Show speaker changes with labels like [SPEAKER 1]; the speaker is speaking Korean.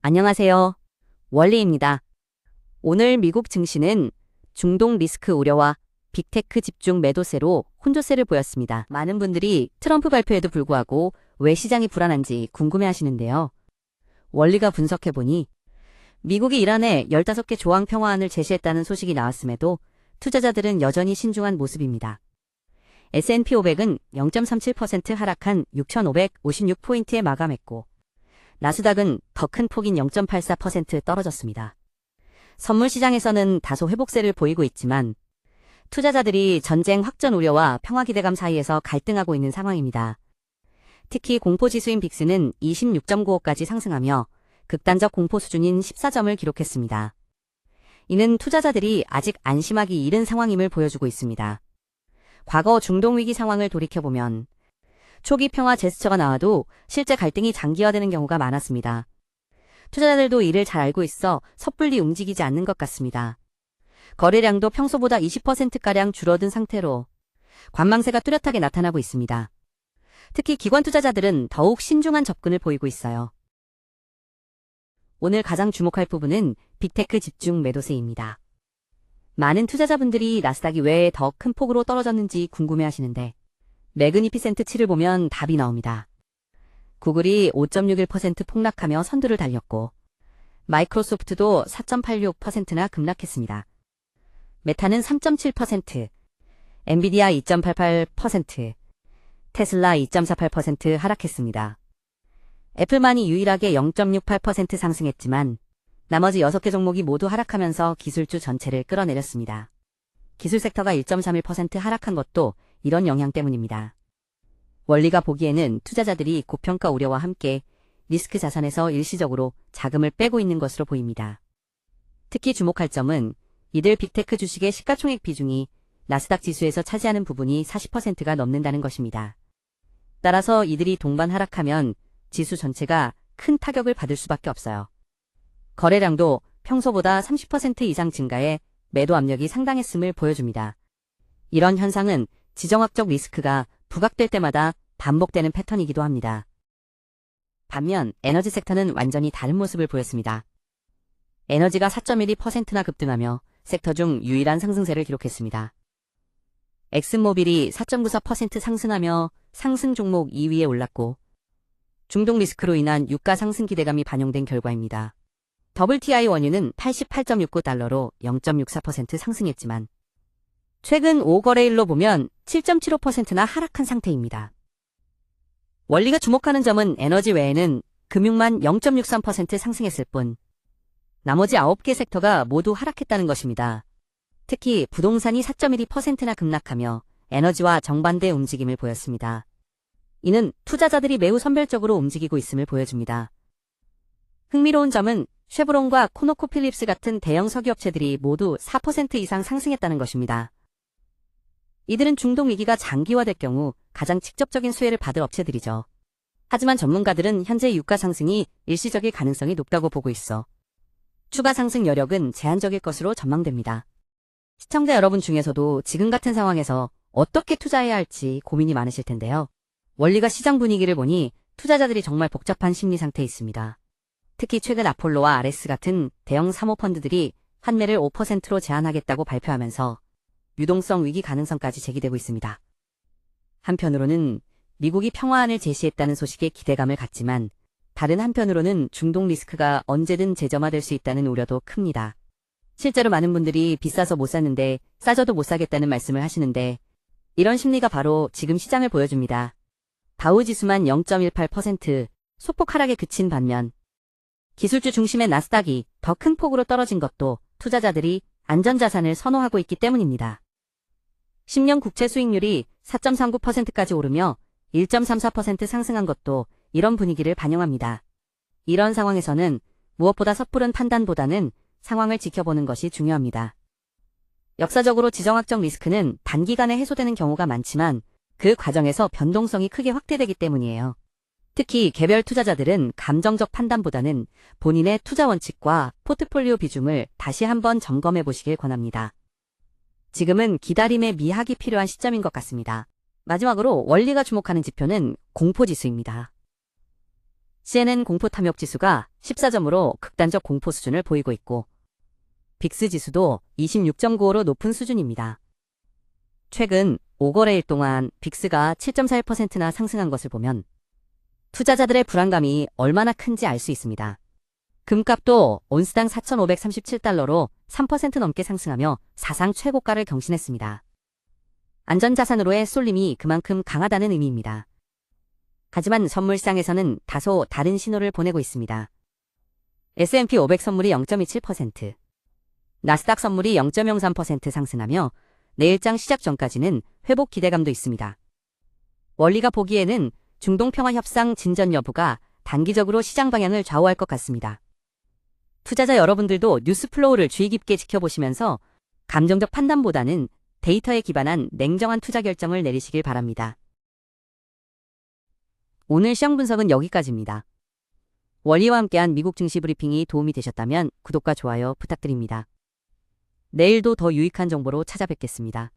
[SPEAKER 1] 안녕하세요. 원리입니다. 오늘 미국 증시는 중동 리스크 우려와 빅테크 집중 매도세로 혼조세를 보였습니다. 많은 분들이 트럼프 발표에도 불구하고 왜 시장이 불안한지 궁금해 하시는데요. 원리가 분석해보니 미국이 이란에 15개 조항 평화안을 제시했다는 소식이 나왔음에도 투자자들은 여전히 신중한 모습입니다. S&P 500은 0.37% 하락한 6,556포인트에 마감했고 나스닥은 더 큰 폭인 0.84% 떨어졌습니다. 선물 시장에서는 다소 회복세를 보이고 있지만 투자자들이 전쟁 확전 우려와 평화 기대감 사이에서 갈등하고 있는 상황입니다. 특히 공포지수인 빅스는 26.95까지 상승하며 극단적 공포 수준인 14점을 기록했습니다. 이는 투자자들이 아직 안심하기 이른 상황임을 보여주고 있습니다. 과거 중동 위기 상황을 돌이켜보면 초기 평화 제스처가 나와도 실제 갈등이 장기화되는 경우가 많았습니다. 투자자들도 이를 잘 알고 있어 섣불리 움직이지 않는 것 같습니다. 거래량도 평소보다 20%가량 줄어든 상태로 관망세가 뚜렷하게 나타나고 있습니다. 특히 기관 투자자들은 더욱 신중한 접근을 보이고 있어요. 오늘 가장 주목할 부분은 빅테크 집중 매도세입니다. 많은 투자자분들이 나스닥이 왜 더 큰 폭으로 떨어졌는지 궁금해하시는데 매그니피센트 7을 보면 답이 나옵니다. 구글이 5.61% 폭락하며 선두를 달렸고 마이크로소프트도 4.86%나 급락했습니다. 메타는 3.7%, 엔비디아 2.88%, 테슬라 2.48% 하락했습니다. 애플만이 유일하게 0.68% 상승했지만 나머지 6개 종목이 모두 하락하면서 기술주 전체를 끌어내렸습니다. 기술 섹터가 1.31% 하락한 것도 이런 영향 때문입니다. 원리가 보기에는 투자자들이 고평가 우려와 함께 리스크 자산에서 일시적으로 자금을 빼고 있는 것으로 보입니다. 특히 주목할 점은 이들 빅테크 주식의 시가총액 비중이 나스닥 지수에서 차지하는 부분이 40%가 넘는다는 것입니다. 따라서 이들이 동반 하락하면 지수 전체가 큰 타격을 받을 수밖에 없어요. 거래량도 평소보다 30% 이상 증가해 매도 압력이 상당했음을 보여줍니다. 이런 현상은 지정학적 리스크가 부각될 때마다 반복되는 패턴이기도 합니다. 반면 에너지 섹터는 완전히 다른 모습을 보였습니다. 에너지가 4.12%나 급등하며 섹터 중 유일한 상승세를 기록했습니다. 엑슨모빌이 4.94% 상승하며 상승 종목 2위에 올랐고 중동 리스크로 인한 유가 상승 기대감이 반영된 결과입니다. WTI 원유는 88.69달러로 0.64% 상승했지만 최근 5거래일로 보면 7.75%나 하락한 상태입니다. 원리가 주목하는 점은 에너지 외에는 금융만 0.63% 상승했을 뿐 나머지 9개 섹터가 모두 하락했다는 것입니다. 특히 부동산이 4.12%나 급락하며 에너지와 정반대 움직임을 보였습니다. 이는 투자자들이 매우 선별적으로 움직이고 있음을 보여줍니다. 흥미로운 점은 쉐브론과 코노코필립스 같은 대형 석유업체들이 모두 4% 이상 상승했다는 것입니다. 이들은 중동 위기가 장기화될 경우 가장 직접적인 수혜를 받을 업체들이죠. 하지만 전문가들은 현재 유가 상승이 일시적일 가능성이 높다고 보고 있어 추가 상승 여력은 제한적일 것으로 전망됩니다. 시청자 여러분 중에서도 지금 같은 상황에서 어떻게 투자해야 할지 고민이 많으실 텐데요. 원리가 시장 분위기를 보니 투자자들이 정말 복잡한 심리 상태에 있습니다. 특히 최근 아폴로와 RS 같은 대형 사모펀드들이 환매를 5%로 제한하겠다고 발표하면서 유동성 위기 가능성까지 제기되고 있습니다. 한편으로는 미국이 평화안을 제시했다는 소식에 기대감을 갖지만 다른 한편으로는 중동 리스크가 언제든 재점화될 수 있다는 우려도 큽니다. 실제로 많은 분들이 비싸서 못 샀는데 싸져도 못 사겠다는 말씀을 하시는데 이런 심리가 바로 지금 시장을 보여줍니다. 다우지수만 0.18% 소폭 하락에 그친 반면 기술주 중심의 나스닥이 더 큰 폭으로 떨어진 것도 투자자들이 안전자산을 선호하고 있기 때문입니다. 10년 국채 수익률이 4.39%까지 오르며 1.34% 상승한 것도 이런 분위기를 반영합니다. 이런 상황에서는 무엇보다 섣부른 판단보다는 상황을 지켜보는 것이 중요합니다. 역사적으로 지정학적 리스크는 단기간에 해소되는 경우가 많지만 그 과정에서 변동성이 크게 확대되기 때문이에요. 특히 개별 투자자들은 감정적 판단보다는 본인의 투자 원칙과 포트폴리오 비중을 다시 한번 점검해 보시길 권합니다. 지금은 기다림의 미학이 필요한 시점인 것 같습니다. 마지막으로 원리가 주목하는 지표는 공포지수입니다. CNN 공포 탐욕 지수가 14점으로 극단적 공포 수준을 보이고 있고 빅스 지수도 26.95로 높은 수준입니다. 최근 5거래일 동안 빅스가 7.41%나 상승한 것을 보면 투자자들의 불안감이 얼마나 큰지 알 수 있습니다. 금값도 온스당 4,537달러로 3% 넘게 상승하며 사상 최고가를 경신했습니다. 안전자산으로의 쏠림이 그만큼 강하다는 의미입니다. 하지만 선물시장에서는 다소 다른 신호를 보내고 있습니다. S&P 500 선물이 0.27%, 나스닥 선물이 0.03% 상승하며 내일장 시작 전까지는 회복 기대감도 있습니다. 원리가 보기에는 중동평화 협상 진전 여부가 단기적으로 시장 방향을 좌우할 것 같습니다. 투자자 여러분들도 뉴스 플로우를 주의 깊게 지켜보시면서 감정적 판단보다는 데이터에 기반한 냉정한 투자 결정을 내리시길 바랍니다. 오늘 시장 분석은 여기까지입니다. 원리와 함께한 미국 증시 브리핑이 도움이 되셨다면 구독과 좋아요 부탁드립니다. 내일도 더 유익한 정보로 찾아뵙겠습니다.